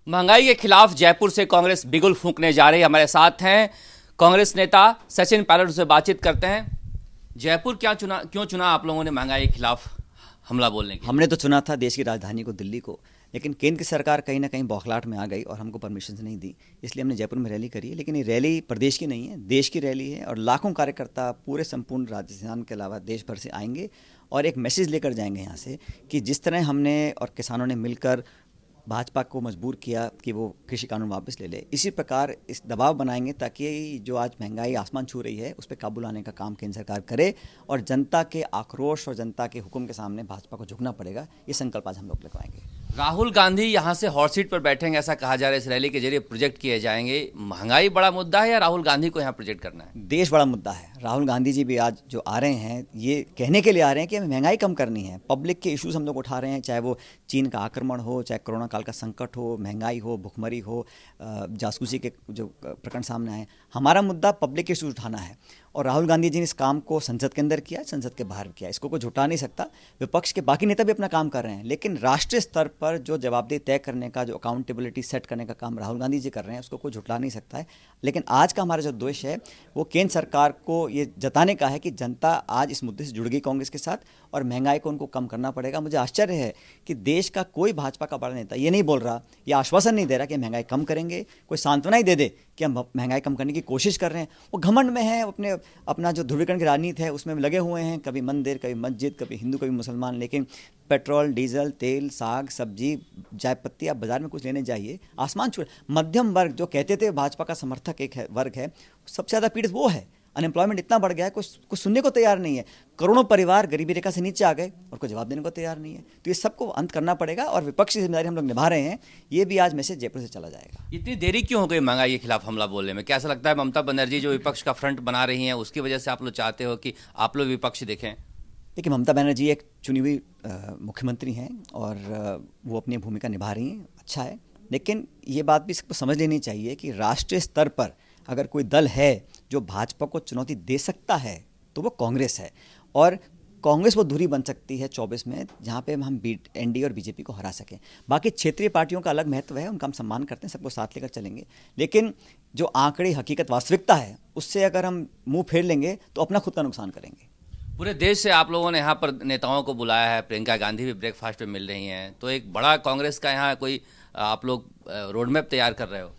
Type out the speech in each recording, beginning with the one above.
महंगाई के खिलाफ जयपुर से कांग्रेस बिगुल फूंकने जा रही है। हमारे साथ हैं कांग्रेस नेता सचिन पायलट, से बातचीत करते हैं। जयपुर क्यों चुना आप लोगों ने महंगाई के खिलाफ हमला बोलने के? हमने तो चुना था देश की राजधानी को, दिल्ली को, लेकिन केंद्र की सरकार कहीं ना कहीं बौखलाहट में आ गई और हमको परमिशन नहीं दी, इसलिए हमने जयपुर में रैली करी है। लेकिन ये रैली प्रदेश की नहीं है, देश की रैली है और लाखों कार्यकर्ता पूरे संपूर्ण राजस्थान के अलावा देश भर से आएंगे और एक मैसेज लेकर जाएंगे यहाँ से कि जिस तरह हमने और किसानों ने मिलकर भाजपा को मजबूर किया कि वो कृषि कानून वापस ले ले, इसी प्रकार इस दबाव बनाएंगे ताकि जो आज महंगाई आसमान छू रही है उस पर काबू लाने का काम केंद्र सरकार करे और जनता के आक्रोश और जनता के हुक्म के सामने भाजपा को झुकना पड़ेगा। ये संकल्प आज हम लोग लगवाएंगे। राहुल गांधी यहाँ से हॉट सीट पर बैठेंगे, ऐसा कहा जा रहा है। इस रैली के जरिए प्रोजेक्ट किए जाएंगे। महंगाई बड़ा मुद्दा है या राहुल गांधी को यहाँ प्रोजेक्ट करना है? देश बड़ा मुद्दा है। राहुल गांधी जी भी आज जो आ रहे हैं ये कहने के लिए आ रहे हैं कि हमें महंगाई कम करनी है। पब्लिक के इश्यूज हम लोग उठा रहे हैं, चाहे वो चीन का आक्रमण हो, चाहे कोरोना काल का संकट हो, महंगाई हो, भुखमरी हो, जासूसी के जो प्रकरण सामने आए। हमारा मुद्दा पब्लिक के इश्यूज उठाना है और राहुल गांधी जी ने इस काम को संसद के अंदर किया, संसद के बाहर किया। इसको कोई झुठा नहीं सकता। विपक्ष के बाकी नेता भी अपना काम कर रहे हैं, लेकिन राष्ट्रीय स्तर पर जो जवाबदेही तय करने का, जो अकाउंटेबिलिटी सेट करने का काम राहुल गांधी जी कर रहे हैं, उसको कोई झुठला नहीं सकता है। लेकिन आज का हमारा जो उद्देश्य है वो केंद्र सरकार को ये जताने का है कि जनता आज इस मुद्दे से जुड़ गई कांग्रेस के साथ और महंगाई को उनको कम करना पड़ेगा। मुझे आश्चर्य है कि देश का कोई भाजपा का बड़ा नेता ये नहीं बोल रहा, या आश्वासन नहीं दे रहा कि महंगाई कम करेंगे, कोई सांत्वना ही दे दे कि हम महंगाई कम करने की कोशिश कर रहे हैं। वो घमंड में है, अपना जो ध्रुवीकरण की राजनीति है उसमें लगे हुए हैं, कभी मंदिर, कभी मस्जिद, कभी हिंदू, कभी मुसलमान। लेकिन पेट्रोल, डीजल, तेल, साग, सब्जी, चाय पत्ती, आप बाजार में कुछ लेने जाइए, आसमान छू। मध्यम वर्ग जो कहते थे भाजपा का समर्थक एक वर्ग है, सबसे ज़्यादा पीड़ित वो है। अनएम्प्लॉयमेंट इतना बढ़ गया है, कुछ सुनने को तैयार नहीं है। करोड़ों परिवार गरीबी रेखा से नीचे आ गए और कोई जवाब देने को तैयार नहीं है। तो ये सबको अंत करना पड़ेगा और विपक्ष की जिम्मेदारी हम लोग निभा रहे हैं। ये भी आज मैसेज जयपुर से चला जाएगा। इतनी देरी क्यों हो गई महंगाई के खिलाफ हमला बोलने में? कैसा लगता है ममता बनर्जी जो विपक्ष का फ्रंट बना रही हैं, उसकी वजह से आप लोग चाहते हो कि आप लोग विपक्ष देखें? देखिए, ममता बनर्जी एक चुनी हुई मुख्यमंत्री हैं और वो अपनी भूमिका निभा रही हैं, अच्छा है। लेकिन ये बात भी सबको समझ लेनी चाहिए कि राष्ट्रीय स्तर पर अगर कोई दल है जो भाजपा को चुनौती दे सकता है तो वो कांग्रेस है। और कांग्रेस वो धुरी बन सकती है 24 में जहाँ पे हम एनडीए और बीजेपी को हरा सकें। बाकी क्षेत्रीय पार्टियों का अलग महत्व है, उनका हम सम्मान करते हैं, सबको साथ लेकर चलेंगे। लेकिन जो आंकड़े, हकीकत, वास्तविकता है उससे अगर हम मुंह फेर लेंगे तो अपना खुद का नुकसान करेंगे। पूरे देश से आप लोगों ने यहाँ पर नेताओं को बुलाया है। प्रियंका गांधी भी ब्रेकफास्ट पे मिल रही हैं, तो एक बड़ा कांग्रेस का यहाँ कोई आप लोग रोड मैप तैयार कर रहे हो?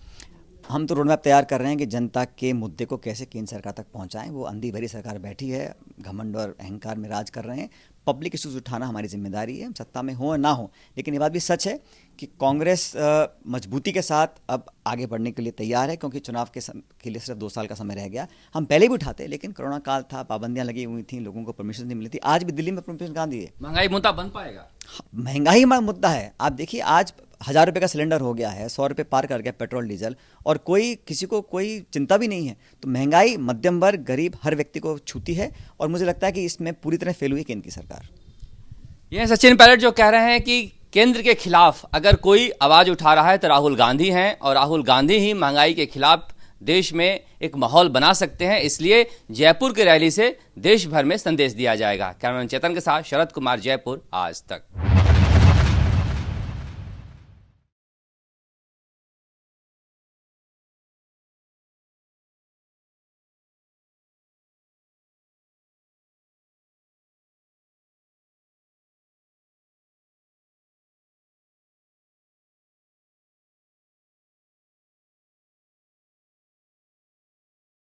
हम तो रोड मैप तैयार कर रहे हैं कि जनता के मुद्दे को कैसे केंद्र सरकार तक पहुंचाएं। वो अंधी भरी सरकार बैठी है, घमंड और अहंकार में राज कर रहे हैं। पब्लिक इश्यूज उठाना हमारी जिम्मेदारी है, हम सत्ता में हो या ना हो। लेकिन ये बात भी सच है कि कांग्रेस मजबूती के साथ अब आगे बढ़ने के लिए तैयार है, क्योंकि चुनाव के लिए सिर्फ 2 साल का समय रह गया। हम पहले भी उठाते, लेकिन कोरोना काल था, पाबंदियां लगी हुई थी, लोगों को परमिशन नहीं मिली थी। आज भी दिल्ली में परमिशन कहाँ दी है? महंगाई मुद्दा बन पाएगा? महंगाई हमारा मुद्दा है। आप देखिए, आज 1000 रुपये का सिलेंडर हो गया है, 100 रुपये पार कर गया पेट्रोल डीजल, और किसी को कोई चिंता भी नहीं है। तो महंगाई मध्यम वर्ग, गरीब, हर व्यक्ति को छूती है और मुझे लगता है कि इसमें पूरी तरह फेल हुई केंद्र की सरकार। ये सचिन पायलट जो कह रहे हैं कि केंद्र के खिलाफ अगर कोई आवाज उठा रहा है तो राहुल गांधी हैं, और राहुल गांधी ही महंगाई के खिलाफ देश में एक माहौल बना सकते हैं। इसलिए जयपुर की रैली से देश भर में संदेश दिया जाएगा। कैमरामैन चेतन के साथ शरद कुमार, जयपुर, आज तक।